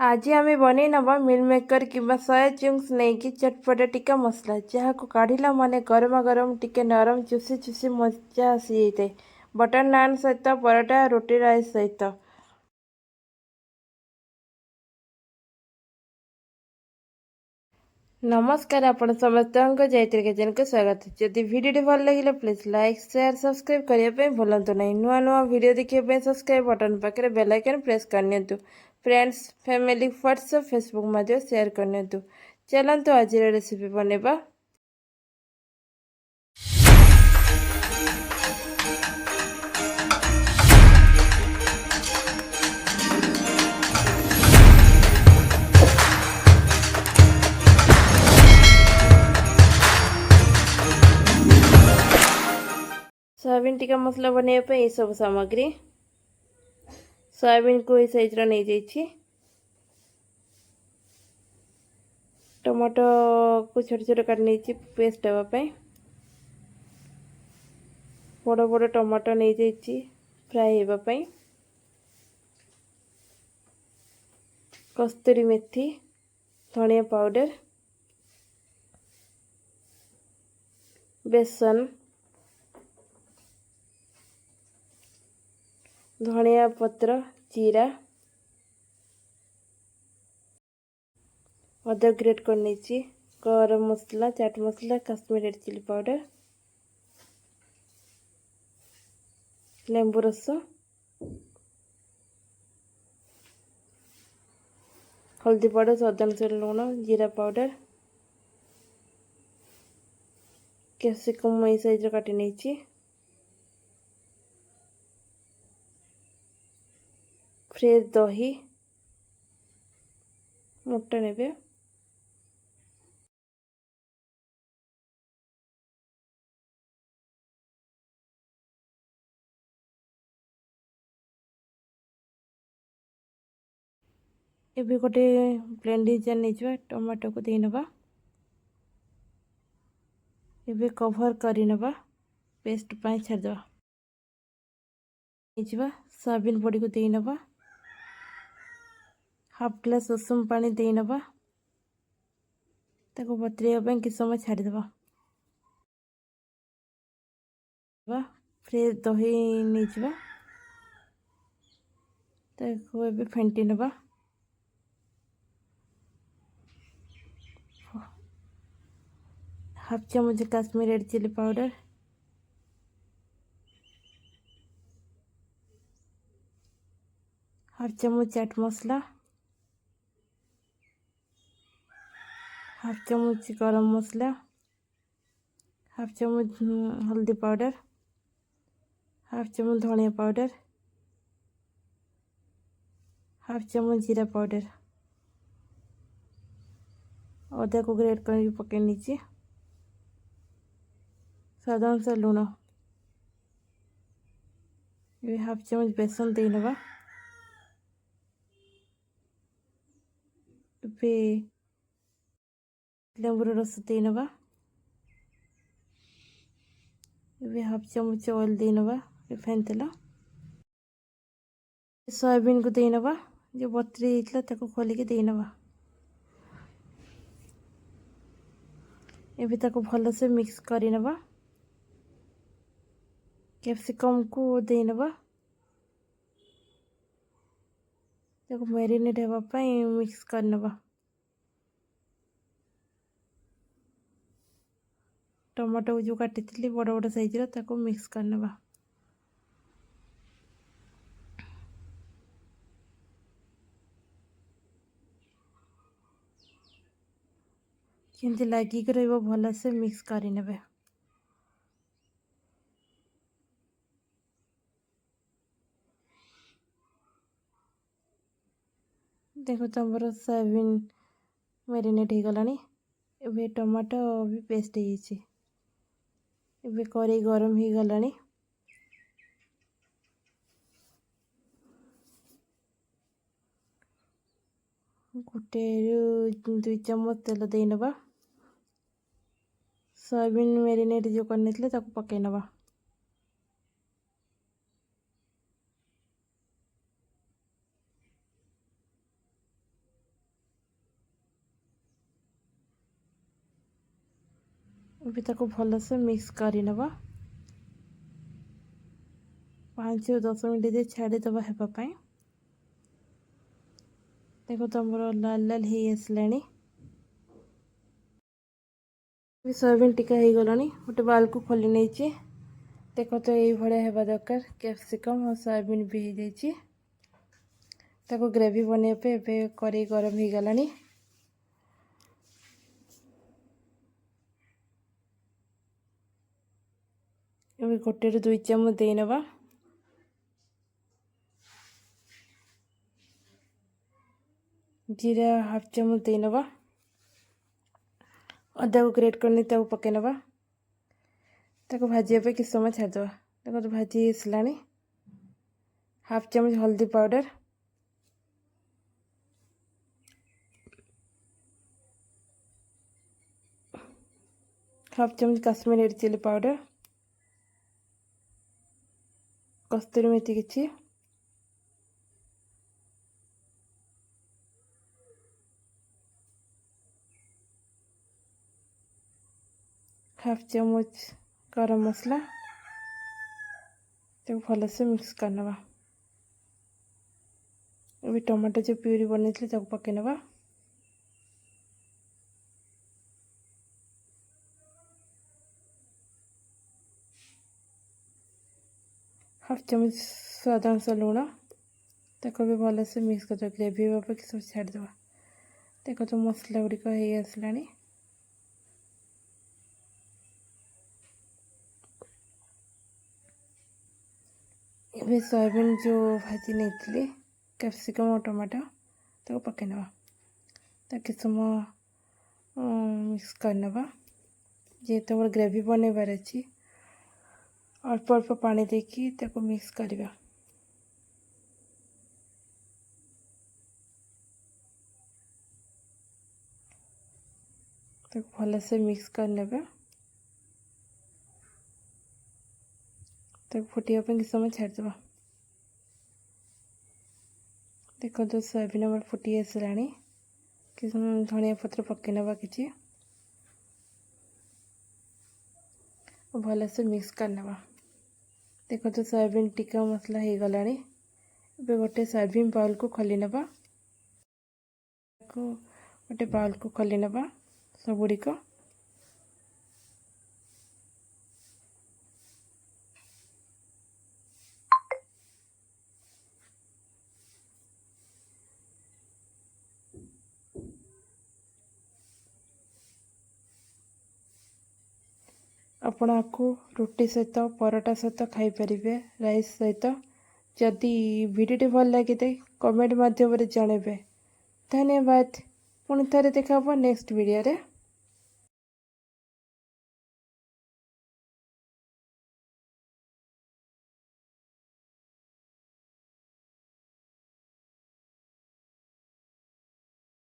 आज आम बन नवा मिल मेकर कि सोया चंक्स नहीं कि चटपट टिक्का मसला जहाँ को काढ़ला माने गरमा गरम टिके नरम चुसी चुसी मजा आसी जाए बटर नान सहित परोटा रोटी राइस सहित। नमस्कार आपण समस्त जयत्री किचन को स्वागत। जदि वीडियो भल लगे प्लीज लाइक शेयर सब्सक्राइब करने भूलु ना। नुआ नुआ वीडियो देखिए सब्सक्राइब बटन पाखे बेल आइकन प्रेस करनी। फ्रेंड्स फैमिली व्हाट्सएप फेसबुक मध्य शेयर करनी। चलतु आज रेसिपी बनवा। सोयाबीन टिक्का मसला बनवाई ये सब सामग्री सोयाबीन को साइज नहीं जाइए। टमाटो को छोट छोट काट नहीं पेस्ट देवाई बड़ बड़ टमाटो नहीं जाइए फ्राए होगापाई। कस्तूरी मेथी धनिया पाउडर बेसन धनिया पत्र जीरा अदा ग्रेट कर नहीं गरम मसला चाट मसला काश्मीरी रेड चिली पाउडर लेंबू रस हल्दी पाउडर स्वाद अनुसार लुण जीरा पाउडर कैप्सिकम ये साइज काटी नहीं फ्रेश दही मोटा ने एबे गोटे ब्लेंडिंग जार नहीं टमाटो को दे नवा एबे कवर करी नवा पेस्ट पाई छाड़ सोयाबीन बड़ी को दे नवा हाफ ग्लास उषुम पानी दे नवा ताको बतरेवा कि समय छाड़देवा। फ्रेश दही नहीं ताको एबे फेंटी नवा हाफ चम्मच Kashmiri red chilli powder half चम्मच चाट मसला हाफ चम्मच गरम मसला हाफ चम्मच हल्दी पाउडर हाफ चम्मच धनिया पाउडर हाफ चम्मच जीरा पाउडर अदा को ग्रेट करके पकई नीचे स्वाद अनुसार लुण ये हाफ चम्मच बेसन दे नवा लेंबूर रस दे नवा हाफ चम्मच ऑयल दे नवा रिफाइन तेल सोयाबीन को दे नवा जो बतरी खोलिक दे नवा एबे ताको भल से मिक्स करी नवा कैप्सिकम को दे नवा ताको मैरिनेट होगापाई मिक्स कर नवा टमाटो जो काटी थी बड़ बड़ साइज ताको मिक्स कर नवा केमती लागिक रहिबो भल से मिक्स करी नेबे। देखो तुमर सोयाबीन मैरिनेट हो गलानी एबे टमाटो भी पेस्ट हो एबे कड़ाई गरम हो गलानी गोटे 2 चम्मच तेल दे नवा सोयाबीन मैरिनेट जो करने पकई नवा ଏବେ ତାକୁ ଭଲସେ ମିକ୍ସ କରିନେବା 5 ରୁ 10 ମିନିଟ୍ ଦେଇ ଛାଡ଼ିଦେବା ହେବା ପାଇଁ। ଦେଖ ତମର ଲାଲ ଲାଲ ହେଇ ଆସିଲାଣି। ସୋୟାବିନ୍ ଟିକା ହେଇଗଲାଣି। ଗୋଟେ ବାଲକୁ ଖୋଲି ନେଇଛି। ଦେଖ ତ ଏଇଭଳିଆ ହେବା ଦରକାର। କ୍ୟାପ୍ସିକମ୍ ଆଉ ସୋୟାବିନ୍ ବି ହେଇଯାଇଛି। ତାକୁ ଗ୍ରେଭି ବନେଇବା ପାଇଁ ଏବେ କଡ଼େଇ ଗରମ ହେଇଗଲାଣି। ଏବେ 1 ରୁ 2 ଚାମଚ ଦେଇନେବା। जीरा हाफ चामच देनेबा। अदा को ग्रेट करनी ताको पकेनेबा। ताको भाजिया पे किस समय छाड़ देबा। देखो तो भाजी आसलानी। हाफ चामच हल्दी पाउडर, हाफ चामच काश्मीरी रेड चिली पाउडर, कस्तूरी किछि, हाफ चामच गरम मसला। तो भल से मिक्स करनेबा। अभी टमाटो जो प्यूरी बनी थी पकेनेबा। हाफ चामच स्वाद अनुसार लुण। ताको भी भल से मिक्स कर ग्रेवी होगा कि सब छाड़देवा। देखो तो मसला गुड़िक हो आसलानी। ये सोयाबीन जो भाजी नहीं कैप्सिकम और टमाटो तो पकेनेबा। ताकि समय मिक्स करनेबा। जेहेतु हमर ग्रेवी बनैबार अछि अल्प अल्प पानी देकी ताको मिक्स करबा। ताको भल से मिक्स करनेबा। ताको फुटिया पे समय छाड़देबा। देखो तो सोयाबीन हमर फुटी आसलानी। कि धनिया पत्र पकेनेबा किछि भल से मिक्स करनेबा। देखो तो सोयाबीन टिक्का मसला हो गलानी। ଏବେ गोटे सोयाबीन बाउल को खोली नेबा। गोटे बाउल को खोली नेबा सब गुड़िक। आपण आपको रोटी सहित परोटा सहित खाई परिबे, राइस सहित। जदि वीडियो भल लगे कमेंट माध्यम रे जणेबे। धन्यवाद। पुणी थरे देखा नेक्स्ट वीडियो रे।